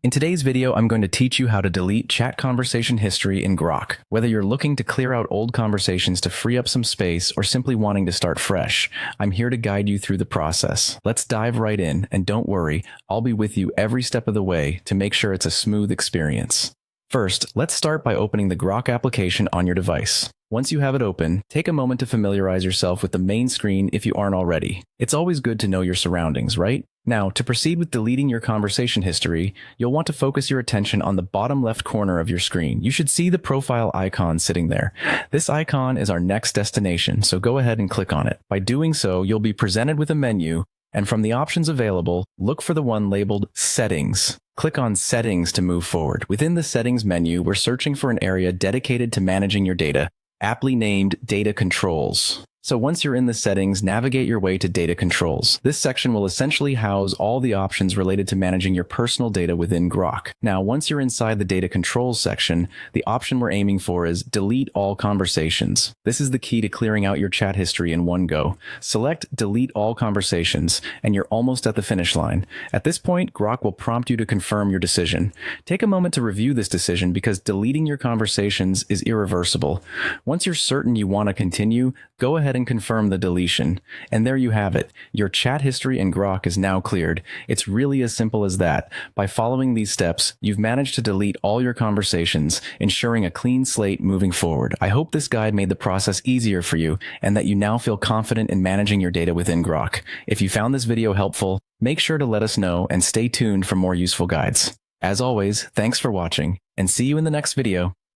In today's video, I'm going to teach you how to delete chat conversation history in Grok. Whether you're looking to clear out old conversations to free up some space or simply wanting to start fresh, I'm here to guide you through the process. Let's dive right in, and don't worry, I'll be with you every step of the way to make sure it's a smooth experience. First, let's start by opening the Grok application on your device. Once you have it open, take a moment to familiarize yourself with the main screen if you aren't already. It's always good to know your surroundings, right? Now, to proceed with deleting your conversation history, you'll want to focus your attention on the bottom left corner of your screen. You should see the profile icon sitting there. This icon is our next destination, so go ahead and click on it. By doing so, you'll be presented with a menu, and from the options available, look for the one labeled Settings. Click on Settings to move forward. Within the Settings menu, we're searching for an area dedicated to managing your data, aptly named Data Controls. So once you're in the settings, navigate your way to Data Controls. This section will essentially house all the options related to managing your personal data within Grok. Now, once you're inside the Data Controls section, the option we're aiming for is Delete All Conversations. This is the key to clearing out your chat history in one go. Select Delete All Conversations, and you're almost at the finish line. At this point, Grok will prompt you to confirm your decision. Take a moment to review this decision because deleting your conversations is irreversible. Once you're certain you want to continue, go ahead and confirm the deletion. And there you have it. Your chat history in Grok is now cleared. It's really as simple as that. By following these steps, you've managed to delete all your conversations, ensuring a clean slate moving forward. I hope this guide made the process easier for you and that you now feel confident in managing your data within Grok. If you found this video helpful, make sure to let us know and stay tuned for more useful guides. As always, thanks for watching, and see you in the next video.